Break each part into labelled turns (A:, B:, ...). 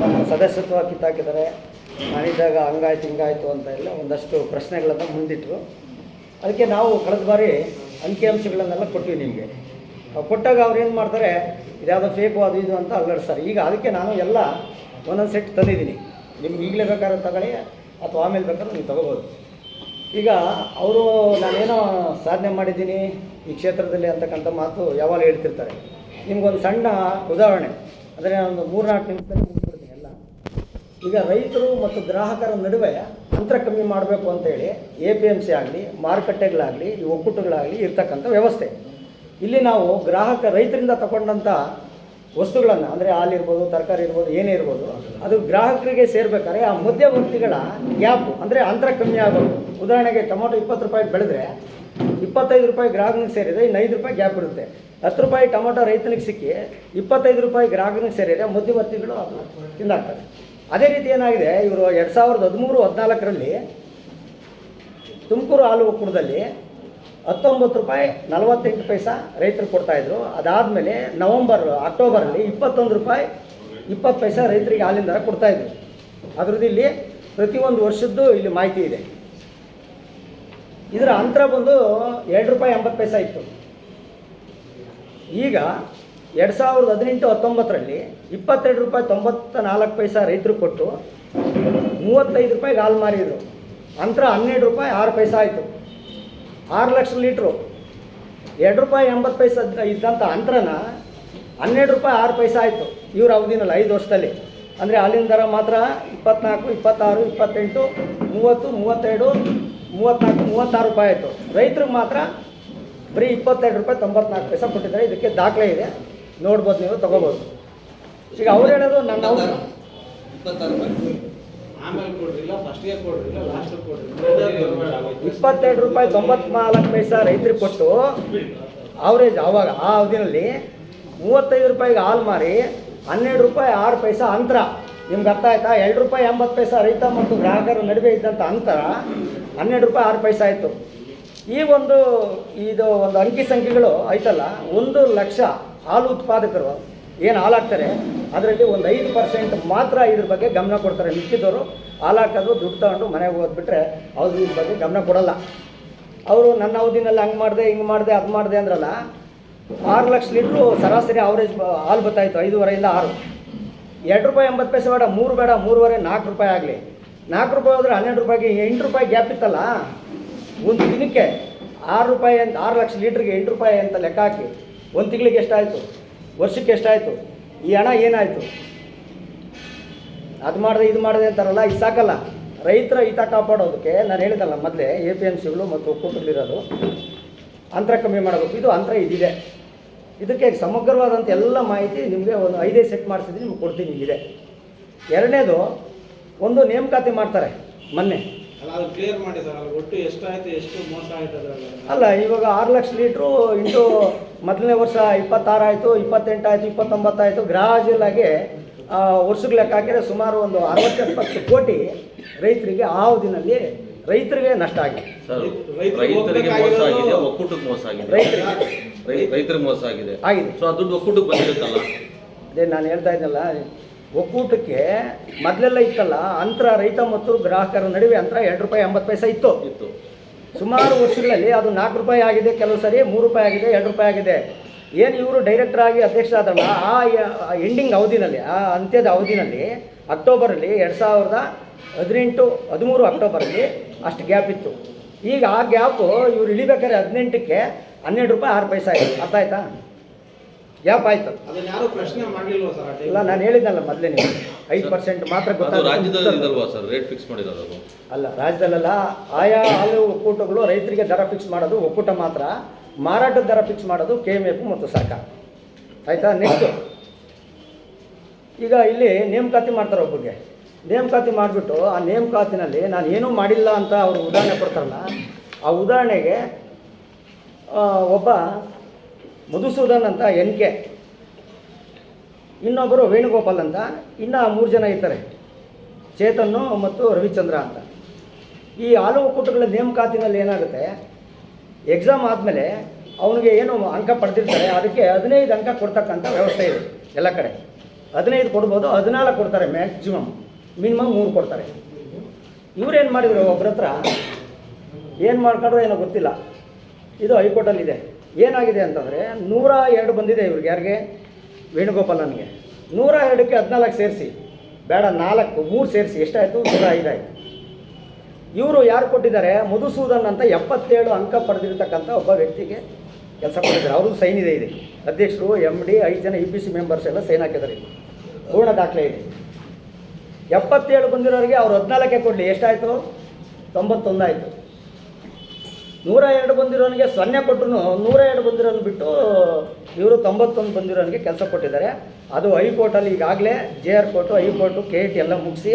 A: ನಮ್ಮ ಸದಸ್ಯತ್ವ ಕಿತ್ತಾಕಿದ್ದಾರೆ, ನಾನಿದ್ದಾಗ ಹಂಗಾಯ್ತು ಹಿಂಗಾಯಿತು ಅಂತ ಎಲ್ಲ ಒಂದಷ್ಟು ಪ್ರಶ್ನೆಗಳನ್ನು ಮುಂದಿಟ್ಟರು. ಅದಕ್ಕೆ ನಾವು ಕಳೆದ ಬಾರಿ ಅಂಕಿಅಂಶಗಳನ್ನೆಲ್ಲ ಕೊಟ್ವಿ ನಿಮಗೆ. ಕೊಟ್ಟಾಗ ಅವ್ರು ಏನು ಮಾಡ್ತಾರೆ, ಇದ್ಯಾವುದೋ ಫೇಕು ಅದು ಇದು ಅಂತ ಅಲ್ಲಾಡಿಸ್ತಾರೆ. ಈಗ ಅದಕ್ಕೆ ನಾನು ಎಲ್ಲ ಒಂದೊಂದು ಸೆಟ್ ತಂದಿದ್ದೀನಿ. ನಿಮ್ಗೆ ಈಗಲೇ ಬೇಕಾದ್ರೆ ತಗೊಳ್ಳಿ ಅಥವಾ ಆಮೇಲೆ ಬೇಕಾದ್ರೆ ನೀವು ತೊಗೋಬೋದು. ಈಗ ಅವರು ನಾನೇನೋ ಸಾಧನೆ ಮಾಡಿದ್ದೀನಿ ಈ ಕ್ಷೇತ್ರದಲ್ಲಿ ಅಂತಕ್ಕಂಥ ಮಾತು ಯಾವಾಗ ಹೇಳ್ತಿರ್ತಾರೆ. ನಿಮ್ಗೊಂದು ಸಣ್ಣ ಉದಾಹರಣೆ ಅಂದರೆ ಒಂದು 3-4 ನಿಮಿಷದಲ್ಲಿ ಮುಗಿಸ್ಬಿಡ್ತೀನಿ ಎಲ್ಲ. ಈಗ ರೈತರು ಮತ್ತು ಗ್ರಾಹಕರ ನಡುವೆ ಅಂತರ ಕಮ್ಮಿ ಮಾಡಬೇಕು ಅಂತೇಳಿ APMC ಆಗಲಿ, ಮಾರುಕಟ್ಟೆಗಳಾಗಲಿ, ಈ ಒಕ್ಕೂಟಗಳಾಗಲಿ ಇರ್ತಕ್ಕಂಥ ವ್ಯವಸ್ಥೆ. ಇಲ್ಲಿ ನಾವು ರೈತರಿಂದ ತಗೊಂಡಂಥ ವಸ್ತುಗಳನ್ನು ಅಂದರೆ ಹಾಲಿರ್ಬೋದು, ತರಕಾರಿ ಇರ್ಬೋದು, ಏನೇ ಇರ್ಬೋದು, ಅದು ಗ್ರಾಹಕರಿಗೆ ಸೇರ್ಬೇಕಾದ್ರೆ ಆ ಮಧ್ಯವರ್ತಿಗಳ ಗ್ಯಾಪು ಅಂದರೆ ಅಂತರ ಕಮ್ಮಿ ಆಗಬೇಕು. ಉದಾಹರಣೆಗೆ ಟೊಮೊಟೊ 20 ರೂಪಾಯಿಗೆ ಬೆಳೆದ್ರೆ 25 ರೂಪಾಯಿ ಗ್ರಾಹಕನಿಗೆ ಸೇರಿದರೆ ಇನ್ನು 5 ರೂಪಾಯಿ ಗ್ಯಾಪ್ ಇರುತ್ತೆ. 10 ರೂಪಾಯಿ ಟೊಮೊಟೊ ರೈತನಿಗೆ ಸಿಕ್ಕಿ 25 ರೂಪಾಯಿ ಗ್ರಾಹಕನಿಗೆ ಸೇರಿದರೆ ಮಧ್ಯವರ್ತಿಗಳು ಅದು ತಿಂದಾಗ್ತಾರೆ. ಅದೇ ರೀತಿ ಏನಾಗಿದೆ, ಇವರು 2013-14ರಲ್ಲಿ ತುಮಕೂರು ಹಾಲು ಒಕ್ಕೂಟದಲ್ಲಿ 19 ರೂಪಾಯಿ 48 ಪೈಸಾ ರೈತರು ಕೊಡ್ತಾಯಿದ್ರು. ಅದಾದಮೇಲೆ ಅಕ್ಟೋಬರಲ್ಲಿ 21 ರೂಪಾಯಿ 20 ಪೈಸಾ ರೈತರಿಗೆ ಹಾಲಿನ ದರ ಕೊಡ್ತಾಯಿದ್ರು. ಅದರದ್ದು ಇಲ್ಲಿ ಪ್ರತಿಯೊಂದು ವರ್ಷದ್ದು ಇಲ್ಲಿ ಮಾಹಿತಿ ಇದೆ. ಇದರ ಅಂತರ ಬಂದು 2 ರೂಪಾಯಿ 80 ಪೈಸಾ ಇತ್ತು. ಈಗ 2018-19ರಲ್ಲಿ 22 ರೂಪಾಯಿ 94 ಪೈಸಾ ರೈತರು ಕೊಟ್ಟು 35 ರೂಪಾಯಿಗೆ ಹಾಲು ಮಾರಿದರು. ಅಂತರ 12 ರೂಪಾಯಿ 6 ಪೈಸಾ ಆಯಿತು. 6 ಲಕ್ಷ ಲೀಟ್ರು 2 ರೂಪಾಯಿ 80 ಪೈಸಾ ಇದ್ದಂಥ ಅಂತರನ 12 ರೂಪಾಯಿ 6 ಪೈಸಾ ಆಯಿತು ಇವ್ರ ಅವಧಿನಲ್ಲಿ 5 ವರ್ಷದಲ್ಲಿ. ಅಂದರೆ ಹಾಲಿನ ದರ ಮಾತ್ರ 24, 26, 28, 30, 32, 34, 36 ರೂಪಾಯಿ ಆಯಿತು. ರೈತರಿಗೆ ಮಾತ್ರ ಬರೀ 22 ರೂಪಾಯಿ 94 ಪೈಸಾ ಕೊಟ್ಟಿದ್ದಾರೆ. ಇದಕ್ಕೆ ದಾಖಲೆ ಇದೆ, ನೋಡ್ಬೋದು, ನೀವು ತೊಗೋಬೋದು. ಈಗ ಅವ್ರು ಹೇಳೋದು ನನ್ನ 22 ರೂಪಾಯಿ 94 ಪೈಸಾ ರೈತರಿಗೆ ಕೊಟ್ಟು ಅವರೇಜ್ ಆವಾಗ ಆ ಅವಧಿನಲ್ಲಿ 35 ರೂಪಾಯಿಗೆ ಹಾಲು ಮಾರಿ 12 ರೂಪಾಯಿ 6 ಪೈಸಾ ಅಂತರ. ನಿಮ್ಗೆ ಅರ್ಥ ಆಯ್ತಾ? 2 ರೂಪಾಯಿ 80 ಪೈಸಾ ರೈತ ಮತ್ತು ಗ್ರಾಹಕರ ನಡುವೆ ಇದ್ದಂಥ ಅಂತರ 12 ರೂಪಾಯಿ 6 ಪೈಸಾ ಆಯಿತು. ಈ ಒಂದು ಅಂಕಿ ಸಂಖ್ಯೆಗಳು ಆಯ್ತಲ್ಲ, 1 ಲಕ್ಷ ಹಾಲು ಉತ್ಪಾದಕರು ಏನು ಹಾಲು ಹಾಕ್ತಾರೆ ಅದರಲ್ಲಿ ಒಂದು 5% ಮಾತ್ರ ಇದ್ರ ಬಗ್ಗೆ ಗಮನ ಕೊಡ್ತಾರೆ. ಮಿಕ್ಕಿದವರು ಹಾಲು ಹಾಕೋದು ದುಡ್ಡು ತಗೊಂಡು ಮನೆಗೆ ಹೋದ್ಬಿಟ್ರೆ ಅವ್ರು ಇದ್ರ ಬಗ್ಗೆ ಗಮನ ಕೊಡಲ್ಲ. ಅವರು ನನ್ನ ಅವಧಿನಲ್ಲಿ ಹಂಗೆ ಮಾಡಿದೆ, ಹಿಂಗೆ ಮಾಡಿದೆ, ಅದು ಮಾಡಿದೆ ಅಂದ್ರಲ್ಲ. 6 ಲಕ್ಷ ಲೀಟ್ರು ಸರಾಸರಿ ಅವರೇಜ್ ಹಾಲು ಬರ್ತಾಯಿತ್ತು 5.5ರಿಂದ 6. 2 ರೂಪಾಯಿ 80 ಪೈಸೆ ಬೇಡ, 3 ಬೇಡ, 3.5, 4 ರೂಪಾಯಿ ಆಗಲಿ. 4 ರೂಪಾಯಿ ಹೋದರೆ 12 ರೂಪಾಯಿಗೆ 8 ರೂಪಾಯಿ ಗ್ಯಾಪ್ ಇತ್ತಲ್ಲ. ಒಂದು ದಿನಕ್ಕೆ 6 ರೂಪಾಯಿ ಅಂತ 6 ಲಕ್ಷ ಲೀಟ್ರಿಗೆ 8 ರೂಪಾಯಿ ಅಂತ ಲೆಕ್ಕ ಹಾಕಿ ಒಂದು ತಿಂಗಳಿಗೆ ಎಷ್ಟಾಯಿತು, ವರ್ಷಕ್ಕೆ ಎಷ್ಟಾಯಿತು, ಈ ಹಣ ಏನಾಯಿತು? ಅದು ಮಾಡಿದೆ ಇದು ಮಾಡಿದೆ ಅಂತಾರಲ್ಲ, ಇದು ಸಾಕಲ್ಲ. ರೈತರ ಹಿತ ಕಾಪಾಡೋದಕ್ಕೆ ನಾನು ಹೇಳಿದಲ್ಲ ಮೊದಲೇ APMCಗಳು ಮತ್ತು ಒಕ್ಕೂಟಗಳಿರೋದು ಅಂತರ ಕಮ್ಮಿ ಮಾಡಬೇಕು. ಇದು ಅಂತರ ಇದಿದೆ. ಇದಕ್ಕೆ ಸಮಗ್ರವಾದಂಥ ಎಲ್ಲ ಮಾಹಿತಿ ನಿಮಗೆ ಒಂದು 5 ಸೆಟ್ ಮಾಡಿಸಿದ್ರೆ ನಿಮ್ಗೆ ಕೊಡ್ತೀನಿ. ಇಲ್ಲಿದೆ. ಎರಡನೇದು, ಒಂದು ನೇಮಕಾತಿ ಮಾಡ್ತಾರೆ ಮೊನ್ನೆ.
B: ಕ್ಲಿಯರ್ ಮಾಡಿದ್ದಾರೆ, ಒಟ್ಟು ಎಷ್ಟಾಯಿತು, ಎಷ್ಟು ಮೋಸ ಆಯ್ತು
A: ಅಲ್ಲ. ಇವಾಗ 6 ಲಕ್ಷ ಲೀಟ್ರು ಇಂಟು ಮೊದಲನೇ ವರ್ಷ 26 ಆಯಿತು, 28 ಆಯಿತು, 29 ಆಯಿತು. ಗ್ರಾಜುಯಲ್ ಆಗಿ ವರ್ಷಕ್ಕೆ ಲೆಕ್ಕ ಹಾಕಿದರೆ ಸುಮಾರು ಒಂದು 60-70 ಕೋಟಿ ರೈತರಿಗೆ ಆ ಅವಧಿನಲ್ಲಿ ರೈತರಿಗೆ ನಷ್ಟ ಆಗಿದೆ.
C: ರೈತರಿಗೆ ಮೋಸ ಆಗಿದೆ, ಒಕ್ಕೂಟಕ್ಕೆ ಮೋಸ ಆಗಿದೆ. ರೈತರಿಗೆ ಮೋಸ ಆಗಿದೆ. ಸೊ ಆ ದುಡ್ಡು ಒಕ್ಕೂಟಕ್ಕೆ ಬಂದಿರುತ್ತಲ್ಲ.
A: ಅದೇ ನಾನು ಹೇಳ್ತಾ ಇದ್ದಲ್ಲ, ಒಕ್ಕೂಟಕ್ಕೆ ಮೊದಲೆಲ್ಲ ಇತ್ತಲ್ಲ ಅಂತರ, ರೈತ ಮತ್ತು ಗ್ರಾಹಕರ ನಡುವೆ ಅಂತರ 2 ರೂಪಾಯಿ 80 ಪೈಸಾ ಇತ್ತು. ಸುಮಾರು ವರ್ಷಗಳಲ್ಲಿ ಅದು 4 ರೂಪಾಯಿ ಆಗಿದೆ, ಕೆಲವು ಸರಿ 3 ರೂಪಾಯಿ ಆಗಿದೆ, 2 ರೂಪಾಯಿ ಆಗಿದೆ. ಏನು ಇವರು ಡೈರೆಕ್ಟರಾಗಿ ಅಧ್ಯಕ್ಷರಾದ್ರಲ್ಲ, ಆ ಎಂಡಿಂಗ್ ಅವಧಿನಲ್ಲಿ, ಆ ಅಂತ್ಯದ ಅವಧಿನಲ್ಲಿ ಅಕ್ಟೋಬರಲ್ಲಿ 2018-13 ಅಕ್ಟೋಬರಲ್ಲಿ ಅಷ್ಟು ಗ್ಯಾಪ್ ಇತ್ತು. ಈಗ ಆ ಗ್ಯಾಪು ಇವ್ರು ಇಳಿಬೇಕಾದ್ರೆ 18ಕ್ಕೆ 12 ರೂಪಾಯಿ 6 ಪೈಸಾ ಆಯಿತು. ಅರ್ಥ ಆಯ್ತಾ? ಗ್ಯಾಪ್ ಆಯಿತು.
B: ಯಾರು ಪ್ರಶ್ನೆ ಮಾಡಲಿಲ್ವಾ ಸರ್?
A: ಇಲ್ಲ, ನಾನು ಹೇಳಿದ್ನಲ್ಲ ಮೊದಲೇ, ನೀವು 5% ಮಾತ್ರ ಗೊತ್ತಾಗ
C: ರೇಟ್ ಫಿಕ್ಸ್ ಮಾಡಿರೋದು
A: ಅಲ್ಲ, ರಾಜ್ಯದಲ್ಲೆಲ್ಲ ಆಯಾ ಹಾಲು ಒಕ್ಕೂಟಗಳು ರೈತರಿಗೆ ದರ ಫಿಕ್ಸ್ ಮಾಡೋದು ಒಕ್ಕೂಟ ಮಾತ್ರ, ಮಾರಾಟದ ದರ ಫಿಕ್ಸ್ ಮಾಡೋದು KMF ಮತ್ತು ಸರ್ಕಾರ. ಆಯಿತಾ? ನೆಕ್ಸ್ಟು, ಈಗ ಇಲ್ಲಿ ನೇಮಕಾತಿ ಮಾಡ್ತಾರೆ. ಒಬ್ಬರಿಗೆ ನೇಮಕಾತಿ ಮಾಡಿಬಿಟ್ಟು ಆ ನೇಮಕಾತಿನಲ್ಲಿ ನಾನು ಏನೂ ಮಾಡಿಲ್ಲ ಅಂತ ಅವರು ಉದಾಹರಣೆ ಕೊಡ್ತಾರಲ್ಲ, ಆ ಉದಾಹರಣೆಗೆ ಒಬ್ಬ ಮಧುಸೂದನ್ ಅಂತ NK, ಇನ್ನೊಬ್ಬರು ವೇಣುಗೋಪಾಲ್ ಅಂತ, ಇನ್ನು 3 ಜನ ಇರ್ತಾರೆ, ಚೇತನ್ನು ಮತ್ತು ರವಿಚಂದ್ರ ಅಂತ. ಈ ಹಾಲು ಒಕ್ಕೂಟಗಳ ನೇಮಕಾತಿನಲ್ಲಿ ಏನಾಗುತ್ತೆ, ಎಕ್ಸಾಮ್ ಆದಮೇಲೆ ಅವನಿಗೆ ಏನು ಅಂಕ ಪಡೆದಿರ್ತಾರೆ ಅದಕ್ಕೆ 15 ಅಂಕ ಕೊಡ್ತಕ್ಕಂಥ ವ್ಯವಸ್ಥೆ ಇದೆ ಎಲ್ಲ ಕಡೆ. 15 ಕೊಡ್ಬೋದು, 14 ಕೊಡ್ತಾರೆ ಮ್ಯಾಕ್ಸಿಮಮ್, ಮಿನಿಮಮ್ 3 ಕೊಡ್ತಾರೆ. ಇವ್ರೇನು ಮಾಡಿದರು, ಒಬ್ಬರ ಹತ್ರ ಏನು ಮಾಡ್ಕೊಂಡ್ರು ಏನೋ ಗೊತ್ತಿಲ್ಲ, ಇದು ಹೈಕೋರ್ಟಲ್ಲಿದೆ. ಏನಾಗಿದೆ ಅಂತಂದರೆ 102 ಬಂದಿದೆ ಇವ್ರಿಗೆ, ಯಾರಿಗೆ, ವೇಣುಗೋಪಾಲನಿಗೆ. 102ಕ್ಕೆ 14 ಸೇರಿಸಿ, ಬೇಡ 4, 3 ಸೇರಿಸಿ ಎಷ್ಟಾಯಿತು, 105 ಆಯಿತು. ಇವರು ಯಾರು ಕೊಟ್ಟಿದ್ದಾರೆ, ಮಧುಸೂದನ್ ಅಂತ 77 ಅಂಕ ಪಡೆದಿರ್ತಕ್ಕಂಥ ಒಬ್ಬ ವ್ಯಕ್ತಿಗೆ ಕೆಲಸ ಕೊಟ್ಟಿದ್ದಾರೆ. ಅವ್ರದ್ದು ಸೈನ್ ಇದೆ, ಅಧ್ಯಕ್ಷರು, MD, 5 ಜನ EPC ಮೆಂಬರ್ಸ್ ಎಲ್ಲ ಸೈನ್ ಹಾಕಿದ್ದಾರೆ, ಪೂರ್ಣ ದಾಖಲೆ ಇದೆ. 77 ಬಂದಿರೋರಿಗೆ ಅವ್ರು 14ಕ್ಕೆ ಕೊಡಲಿ, ಎಷ್ಟಾಯಿತು, 91 ಆಯಿತು. 102 ಬಂದಿರೋನಿಗೆ 0 ಕೊಟ್ಟರು, 102 ಬಂದಿರೋನು ಬಿಟ್ಟು ಇವರು 91 ಬಂದಿರೋನಿಗೆ ಕೆಲಸ ಕೊಟ್ಟಿದ್ದಾರೆ. ಅದು ಹೈಕೋರ್ಟಲ್ಲಿ ಈಗಾಗಲೇ JR ಕೋರ್ಟು, ಹೈಕೋರ್ಟು, KIT ಎಲ್ಲ ಮುಗಿಸಿ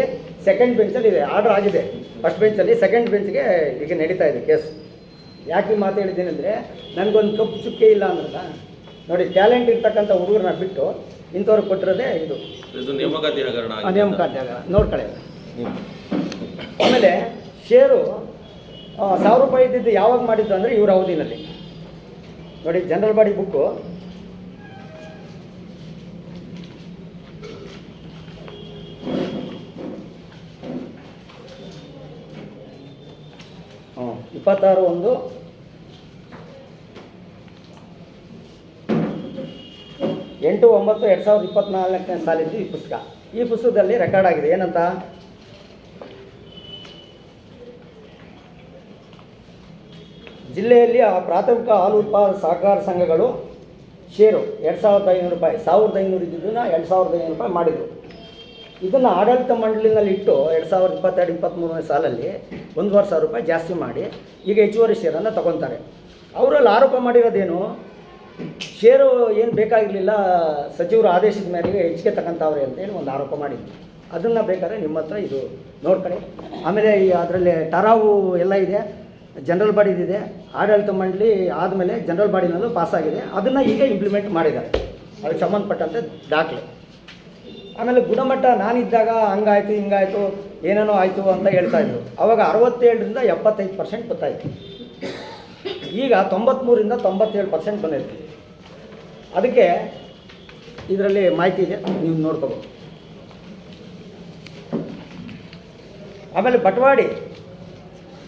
A: ಸೆಕೆಂಡ್ ಬೆಂಚಲ್ಲಿ ಇದೆ, ಆರ್ಡರ್ ಆಗಿದೆ. ಫಸ್ಟ್ ಬೆಂಚಲ್ಲಿ, ಸೆಕೆಂಡ್ ಬೆಂಚ್ಗೆ ಈಗ ನಡೀತಾ ಇದೆ ಕೇಸ್. ಯಾಕೆ ಈ ಮಾತು ಹೇಳಿದ್ದೀನಿ ಅಂದರೆ, ನನಗೊಂದು ಕಪ್ಪು ಚುಕ್ಕೆ ಇಲ್ಲ ಅಂದ್ರಲ್ಲ ನೋಡಿ, ಟ್ಯಾಲೆಂಟ್ ಇರ್ತಕ್ಕಂಥ ಹುಡುಗರನ್ನ ಬಿಟ್ಟು ಇಂಥವ್ರಿಗೆ ಕೊಟ್ಟಿರೋದೇ ಇದು
C: ನೇಮಕಾತಿ ಹಗರಣ.
A: ನೇಮಕಾತಿ ಹಗರಣ ನೋಡ್ಕೊಳ್ಳಿ. ಆಮೇಲೆ ಷೇರು 1000 ರೂಪಾಯಿ ಇದ್ದಿದ್ದು ಯಾವಾಗ ಮಾಡಿದ್ದು ಅಂದರೆ ಇವ್ರ ಅವಧಿನಲ್ಲಿ ನೋಡಿ. ಜನರಲ್ ಬಾಡಿ ಬುಕ್ಕು ಹ್ಞೂ 26/8/2024 ಸಾಲಿದ್ದು ಈ ಪುಸ್ತಕ. ಈ ಪುಸ್ತಕದಲ್ಲಿ ರೆಕಾರ್ಡ್ ಆಗಿದೆ ಏನಂತ, ಜಿಲ್ಲೆಯಲ್ಲಿ ಆ ಪ್ರಾಥಮಿಕ ಹಾಲು ಉತ್ಪಾದಕ ಸಹಕಾರ ಸಂಘಗಳು ಷೇರು 2500 ರೂಪಾಯಿ, 1500 ಇದ್ದಿದ್ದನ್ನು 2500 ರೂಪಾಯಿ ಮಾಡಿದರು. ಇದನ್ನು ಆಡಳಿತ ಮಂಡಳಿನಲ್ಲಿ ಇಟ್ಟು 2022-23 ಸಾಲಲ್ಲಿ 1,500 ರೂಪಾಯಿ ಜಾಸ್ತಿ ಮಾಡಿ ಈಗ ಹೆಚ್ಚುವರಿ ಷೇರನ್ನು ತಗೊತಾರೆ. ಅವರಲ್ಲಿ ಆರೋಪ ಮಾಡಿರೋದೇನು, ಷೇರು ಏನು ಬೇಕಾಗಿರಲಿಲ್ಲ, ಸಚಿವರು ಆದೇಶದ ಮೇರೆಗೆ ಹೆಚ್ಚಿಗೆ ತಗೊಂತಾವ್ರೆ ಅಂತೇಳಿ ಒಂದು ಆರೋಪ ಮಾಡಿದ್ವಿ. ಅದನ್ನು ಬೇಕಾದ್ರೆ ನಿಮ್ಮ ಹತ್ರ ಇದು ನೋಡ್ಕೊಳ್ಳಿ. ಆಮೇಲೆ ಈ ಅದರಲ್ಲಿ ಟರಾವು ಎಲ್ಲ ಇದೆ, ಜನರಲ್ ಬಾಡಿದಿದೆ, ಆಡಳಿತ ಮಂಡಳಿ ಆದಮೇಲೆ ಜನರಲ್ ಬಾಡಿನಲ್ಲೂ ಪಾಸಾಗಿದೆ. ಅದನ್ನು ಈಗ ಇಂಪ್ಲಿಮೆಂಟ್ ಮಾಡಿದ್ದಾರೆ, ಅದಕ್ಕೆ ಸಂಬಂಧಪಟ್ಟಂತೆ ದಾಖಲೆ. ಆಮೇಲೆ ಗುಣಮಟ್ಟ ನಾನಿದ್ದಾಗ ಹಂಗಾಯಿತು ಹಿಂಗಾಯಿತು ಏನೇನೋ ಆಯಿತು ಅಂತ ಹೇಳ್ತಾಯಿದ್ರು. ಆವಾಗ 67ರಿಂದ 75% ಗೊತ್ತಾಯಿತು. ಈಗ 93ರಿಂದ 97% ಬಂದೈತೆ. ಅದಕ್ಕೆ ಇದರಲ್ಲಿ ಮಾಹಿತಿ ಇದೆ, ನೀವು ನೋಡ್ಕೋಬೋದು. ಆಮೇಲೆ ಬಟವಾಡಿ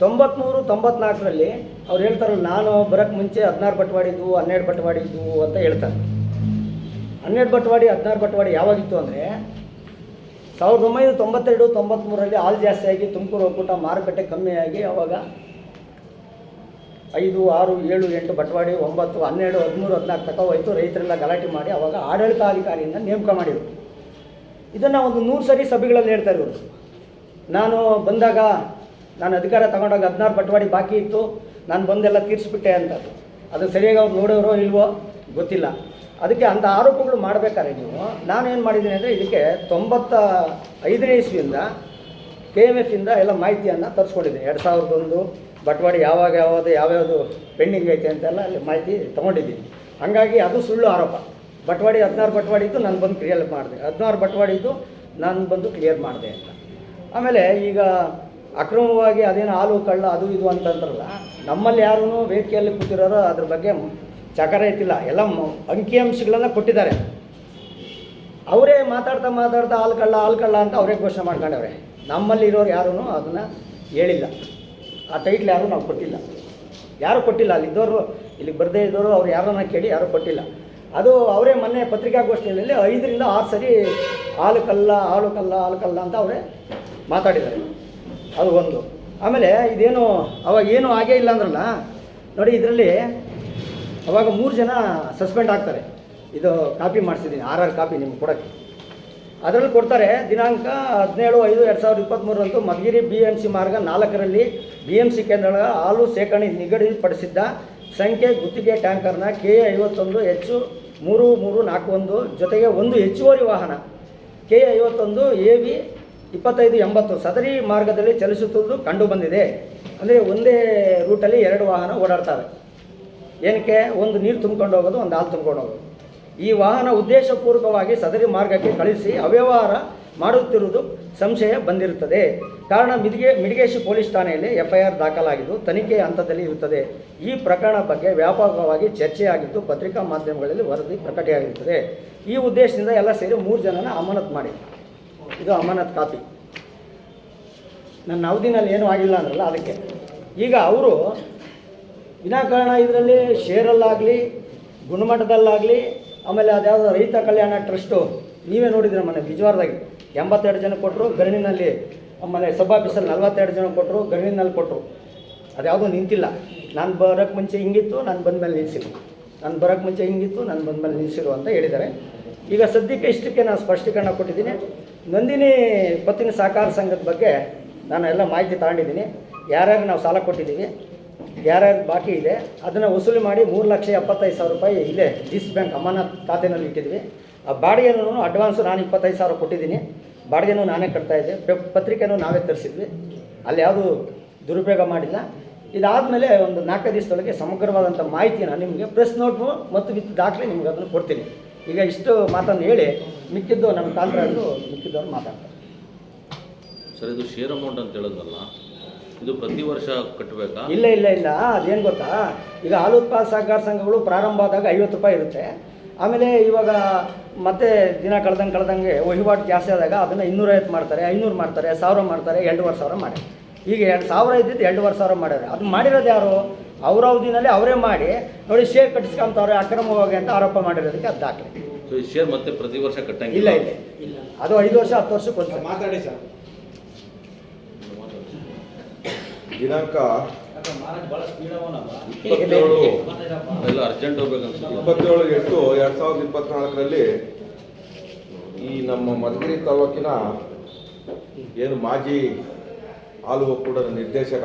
A: 93-94ರಲ್ಲಿ ಅವ್ರು ಹೇಳ್ತಾರಲ್ಲ, ನಾನು ಬರೋಕ್ಕೆ ಮುಂಚೆ 16 ಬಟವಾಡಿ ಇದ್ವು, 12 ಬಟವಾಡಿ ಇದ್ವು ಅಂತ ಹೇಳ್ತಾರೆ. 12 ಬಟವಾಡಿ 16 ಬಟವಾಡಿ ಯಾವಾಗಿತ್ತು ಅಂದರೆ 1992-93ರಲ್ಲಿ ಹಾಲು ಜಾಸ್ತಿಯಾಗಿ ತುಮಕೂರು ಒಕ್ಕೂಟ ಮಾರುಕಟ್ಟೆ ಕಮ್ಮಿಯಾಗಿ ಅವಾಗ 5, 6, 7, 8 ಬಟವಾಡಿ 9, 12, 13, 14 ತಕ ಹೋಯ್ತು. ರೈತರೆಲ್ಲ ಗಲಾಟೆ ಮಾಡಿ ಅವಾಗ ಆಡಳಿತಾಧಿಕಾರಿಯಿಂದ ನೇಮಕ ಮಾಡಿದರು. ಇದನ್ನು ಒಂದು 100 ಸರಿ ಸಭೆಗಳಲ್ಲಿ ಹೇಳ್ತಾರೆ ಇವರು. ನಾನು ಬಂದಾಗ, ನಾನು ಅಧಿಕಾರ ತಗೊಂಡಾಗ 16 ಬಟವಾಡಿ ಬಾಕಿ ಇತ್ತು, ನಾನು ಬಂದೆಲ್ಲ ತೀರಿಸ್ಬಿಟ್ಟೆ ಅಂತ. ಅದು ಸರಿಯಾಗಿ ಅವ್ರು ನೋಡೋರೋ ಇಲ್ವೋ ಗೊತ್ತಿಲ್ಲ. ಅದಕ್ಕೆ ಅಂಥ ಆರೋಪಗಳು ಮಾಡಬೇಕಾದ್ರೆ ನೀವು, ನಾನೇನು ಮಾಡಿದ್ದೀನಿ ಅಂದರೆ ಇದಕ್ಕೆ 95ನೇ ಇಸ್ವಿಯಿಂದ KMF ಎಲ್ಲ ಮಾಹಿತಿಯನ್ನು ತರಿಸ್ಕೊಂಡಿದ್ದೀನಿ. 2001 ಬಟವಾಡಿ ಯಾವ್ಯಾವುದು ಪೆಂಡಿಂಗ್ ಐತೆ ಅಂತೆಲ್ಲ ಅಲ್ಲಿ ಮಾಹಿತಿ ತೊಗೊಂಡಿದ್ದೀನಿ. ಹಾಗಾಗಿ ಅದು ಸುಳ್ಳು ಆರೋಪ. ಬಟವಾಡಿ 16 ಬಟವಾಡಿ ಇದ್ದು ನಾನು ಬಂದು ಕ್ಲಿಯರ್ ಮಾಡಿದೆ, 16 ಬಟವಾಡಿ ಇದ್ದು ನಾನು ಬಂದು ಕ್ಲಿಯರ್ ಮಾಡಿದೆ ಅಂತ. ಆಮೇಲೆ ಈಗ ಅಕ್ರಮವಾಗಿ ಅದೇನು ಹಾಲು ಕಳ್ಳ ಅದು ಇದು ಅಂತಂದ್ರಲ್ಲ, ನಮ್ಮಲ್ಲಿ ಯಾರೂ ವೇದಿಕೆಯಲ್ಲಿ ಕೂತಿರೋರು ಅದ್ರ ಬಗ್ಗೆ ಚಕರ ಐತಿಲ್ಲ. ಎಲ್ಲ ಅಂಕಿಅಂಶಗಳನ್ನು ಕೊಟ್ಟಿದ್ದಾರೆ. ಅವರೇ ಮಾತಾಡ್ತಾ ಹಾಲು ಕಳ್ಳ ಅಂತ ಅವರೇ ಘೋಷಣೆ ಮಾಡ್ಕೊಂಡವ್ರೆ. ನಮ್ಮಲ್ಲಿ ಇರೋರು ಯಾರೂ ಅದನ್ನು ಹೇಳಿಲ್ಲ. ಆ ಟೈಟ್ಲ್ ಯಾರೂ ನಾವು ಕೊಟ್ಟಿಲ್ಲ, ಯಾರೂ ಕೊಟ್ಟಿಲ್ಲ. ಅಲ್ಲಿದ್ದವರು, ಇಲ್ಲಿಗೆ ಬರದೇ ಇದ್ದವರು ಅವ್ರು ಯಾರನ್ನ ಕೇಳಿ ಯಾರೂ ಕೊಟ್ಟಿಲ್ಲ. ಅದು ಅವರೇ ಮೊನ್ನೆ ಪತ್ರಿಕಾಗೋಷ್ಠಿಯಲ್ಲಿ 5ರಿಂದ 6 ಸರಿ ಹಾಲು ಕಲ್ಲ ಅಂತ ಅವರೇ ಮಾತಾಡಿದ್ದಾರೆ. ಅದು ಒಂದು. ಆಮೇಲೆ ಇದೇನು ಅವಾಗ ಏನೂ ಆಗೇ ಇಲ್ಲ ಅಂದ್ರಲ್ಲ ನೋಡಿ, ಇದರಲ್ಲಿ ಅವಾಗ 3 ಜನ ಸಸ್ಪೆಂಡ್ ಆಗ್ತಾರೆ. ಇದು ಕಾಪಿ ಮಾಡಿಸಿದ್ದೀನಿ, 6 ಕಾಪಿ ನಿಮ್ಗೆ ಕೊಡೋಕ್ಕೆ. ಅದರಲ್ಲಿ ಕೊಡ್ತಾರೆ, ದಿನಾಂಕ 17/5/2023 ಮಧುಗಿರಿ BMC ಮಾರ್ಗ 4ರಲ್ಲಿ BMC ಕೇಂದ್ರಗಳ ಹಾಲು ಶೇಖರಣೆ ನಿಗದಿಪಡಿಸಿದ್ದ ಸಂಖ್ಯೆ ಗುತ್ತಿಗೆ ಟ್ಯಾಂಕರ್ನ KA51H3341 ಜೊತೆಗೆ ಒಂದು ಹೆಚ್ಚುವರಿ ವಾಹನ KA51AV 2580 ಸದರಿ ಮಾರ್ಗದಲ್ಲಿ ಚಲಿಸುತ್ತಿದ್ದು ಕಂಡುಬಂದಿದೆ. ಅಂದರೆ ಒಂದೇ ರೂಟಲ್ಲಿ 2 ವಾಹನ ಓಡಾಡ್ತವೆ. ಏನಕ್ಕೆ? ಒಂದು ನೀರು ತುಂಬ್ಕೊಂಡು ಹೋಗೋದು, ಒಂದು ಹಾಲು ತುಂಬ್ಕೊಂಡು ಹೋಗೋದು. ಈ ವಾಹನ ಉದ್ದೇಶಪೂರ್ವಕವಾಗಿ ಸದರಿ ಮಾರ್ಗಕ್ಕೆ ಕಳಿಸಿ ಅವ್ಯವಹಾರ ಮಾಡುತ್ತಿರುವುದು ಸಂಶಯ ಬಂದಿರುತ್ತದೆ. ಕಾರಣ ಮಿಡಿಗೇಶಿ ಪೊಲೀಸ್ ಠಾಣೆಯಲ್ಲಿ FIR ದಾಖಲಾಗಿದ್ದು ತನಿಖೆಯ ಹಂತದಲ್ಲಿ ಇರುತ್ತದೆ. ಈ ಪ್ರಕರಣ ಬಗ್ಗೆ ವ್ಯಾಪಕವಾಗಿ ಚರ್ಚೆಯಾಗಿದ್ದು ಪತ್ರಿಕಾ ಮಾಧ್ಯಮಗಳಲ್ಲಿ ವರದಿ ಪ್ರಕಟವಾಗಿರುತ್ತದೆ. ಈ ಉದ್ದೇಶದಿಂದ ಎಲ್ಲ ಸೇರಿ 3 ಜನನ ಅಮಾನತು ಮಾಡಿ. ಇದು ಅಮಾನತ್ ಕಾಪಿ. ನನ್ನ ಅವಧಿನಲ್ಲಿ ಏನೂ ಆಗಿಲ್ಲ ಅಂದ್ರಲ್ಲ ಅದಕ್ಕೆ. ಈಗ ಅವರು ವಿನಾಕಾರಣ ಇದರಲ್ಲಿ ಶೇರಲ್ಲಾಗಲಿ ಗುಣಮಟ್ಟದಲ್ಲಾಗಲಿ ಆಮೇಲೆ ಅದ್ಯಾವುದೋ ರೈತ ಕಲ್ಯಾಣ ಟ್ರಸ್ಟು ನೀವೇ ನೋಡಿದ್ರೆ ಮನೆ ಬಿಜವಾರದಾಗಿ 82 ಜನ ಕೊಟ್ಟರು, ಗರಣಿನಲ್ಲಿ ಆಮೇಲೆ ಸಬ್ ಆಫೀಸಲ್ಲಿ 42 ಜನ ಕೊಟ್ಟರು, ಗರಣಿನಲ್ಲಿ ಕೊಟ್ಟರು. ಅದ್ಯಾವುದೂ ನಿಂತಿಲ್ಲ. ನಾನು ಬರೋಕ್ಕೆ ಮುಂಚೆ ಹಿಂಗಿತ್ತು, ನಾನು ಬಂದಮೇಲೆ ನಿಲ್ಲಿಸಿರು, ನಾನು ಬರೋಕ್ಕೆ ಮುಂಚೆ ಹಿಂಗಿತ್ತು, ನಾನು ಬಂದಮೇಲೆ ನಿಲ್ಲಿಸಿರು ಅಂತ ಹೇಳಿದ್ದಾರೆ. ಈಗ ಸದ್ಯಕ್ಕೆ ಇಷ್ಟಕ್ಕೆ ನಾನು ಸ್ಪಷ್ಟೀಕರಣ ಕೊಟ್ಟಿದ್ದೀನಿ. ನಂದಿನಿ ಪತ್ತಿನ ಸಹಕಾರ ಸಂಘದ ಬಗ್ಗೆ ನಾನು ಎಲ್ಲ ಮಾಹಿತಿ ತಗೊಂಡಿದ್ದೀನಿ. ಯಾರ್ಯಾರು ನಾವು ಸಾಲ ಕೊಟ್ಟಿದ್ದೀವಿ, ಯಾರ್ಯಾರು ಬಾಕಿ ಇದೆ, ಅದನ್ನು ವಸೂಲಿ ಮಾಡಿ 3,75,000 ರೂಪಾಯಿ ಇಲ್ಲೇ ಡಿಸ್ ಬ್ಯಾಂಕ್ ಅಮಾನತ್ ಖಾತೆನಲ್ಲಿ ಇಟ್ಟಿದ್ವಿ. ಆ ಬಾಡಿಗೆನೂ ಅಡ್ವಾನ್ಸು ನಾನು 25,000 ಕೊಟ್ಟಿದ್ದೀನಿ. ಬಾಡಿಗೆನೂ ನಾನೇ ಕಟ್ತಾಯಿದ್ದೆ. ಪತ್ರಿಕೆನೂ ನಾವೇ ತರಿಸಿದ್ವಿ. ಅಲ್ಲಿ ಯಾವುದೂ ದುರುಪಯೋಗ ಮಾಡಿಲ್ಲ. ಇದಾದಮೇಲೆ ಒಂದು 4 ದಿವಸದೊಳಗೆ ಸಮಗ್ರವಾದಂಥ ಮಾಹಿತಿನ ನಿಮಗೆ ಪ್ರೆಸ್ ನೋಟು ಮತ್ತು ವಿತ್ ದಾಖಲೆ ನಿಮ್ಗೆ ಅದನ್ನು ಕೊಡ್ತೀನಿ. ಈಗ ಇಷ್ಟು ಮಾತನ್ನು ಹೇಳಿ ಮಿಕ್ಕಿದ್ದು ನಮ್ಮ ಕಾಂಟ್ರಾಕ್ಟು ಮಿಕ್ಕಿದ್ದವ್ರು ಮಾತಾಡ್ತಾರೆ.
C: ಸರ್, ಇದು ಶೇರ್ ಅಮೌಂಟ್ ಅಂತ ಹೇಳಿದ್ರಲ್ಲ, ಇದು ಪ್ರತಿ ವರ್ಷ ಕಟ್ಟಬೇಕಾ?
A: ಇಲ್ಲ, ಅದೇನು ಗೊತ್ತಾ, ಈಗ ಹಾಲು ಉತ್ಪಾದಕ ಸಹಕಾರ ಸಂಘಗಳು ಪ್ರಾರಂಭ ಆದಾಗ 50 ರೂಪಾಯಿ ಇರುತ್ತೆ. ಆಮೇಲೆ ಇವಾಗ ಮತ್ತೆ ದಿನ ಕಳೆದಂಗೆ ವಹಿವಾಟು ಜಾಸ್ತಿ ಆದಾಗ ಅದನ್ನು 250 ಮಾಡ್ತಾರೆ, 500 ಮಾಡ್ತಾರೆ, 1000 ಮಾಡ್ತಾರೆ, 2,500 ಮಾಡಿ. ಈಗ 1,000 ಇದ್ದಿದ್ದು 2,500 ಮಾಡ್ಯಾರೆ. ಅದು ಮಾಡಿರೋದು ಯಾರು? ಅವ್ರ ಅವಧಿನಲ್ಲಿ ಅವರೇ ಮಾಡಿ ನೋಡಿ ಶೇರ್ ಕಟ್ಟಿಸ್ಕೊಂತವ್ರೆ ಅಕ್ರಮವಾಗಿ ಅಂತ ಆರೋಪ ಮಾಡಿರೋದಕ್ಕೆ ಅದು ದಾಖಲೆ.
C: ಸೊ ಈ ಶೇರ್ ಮತ್ತೆ ಪ್ರತಿ ವರ್ಷ ಕಟ್ಟಂಗಿಲ್ಲ?
A: ಇಲ್ಲ, ಅದು 5 ವರ್ಷ 10 ವರ್ಷಕ್ಕೆ ಒಂದು
B: ಮಾತಾಡಿ ಸರ್.
D: ದಿನಾಂಕ 27/8/2024 ಈ ನಮ್ಮ ಮಧುಗಿರಿ ತಾಲೂಕಿನ ಏನು ಮಾಜಿ ಹಾಲು ಒಕ್ಕೂಟದ ನಿರ್ದೇಶಕ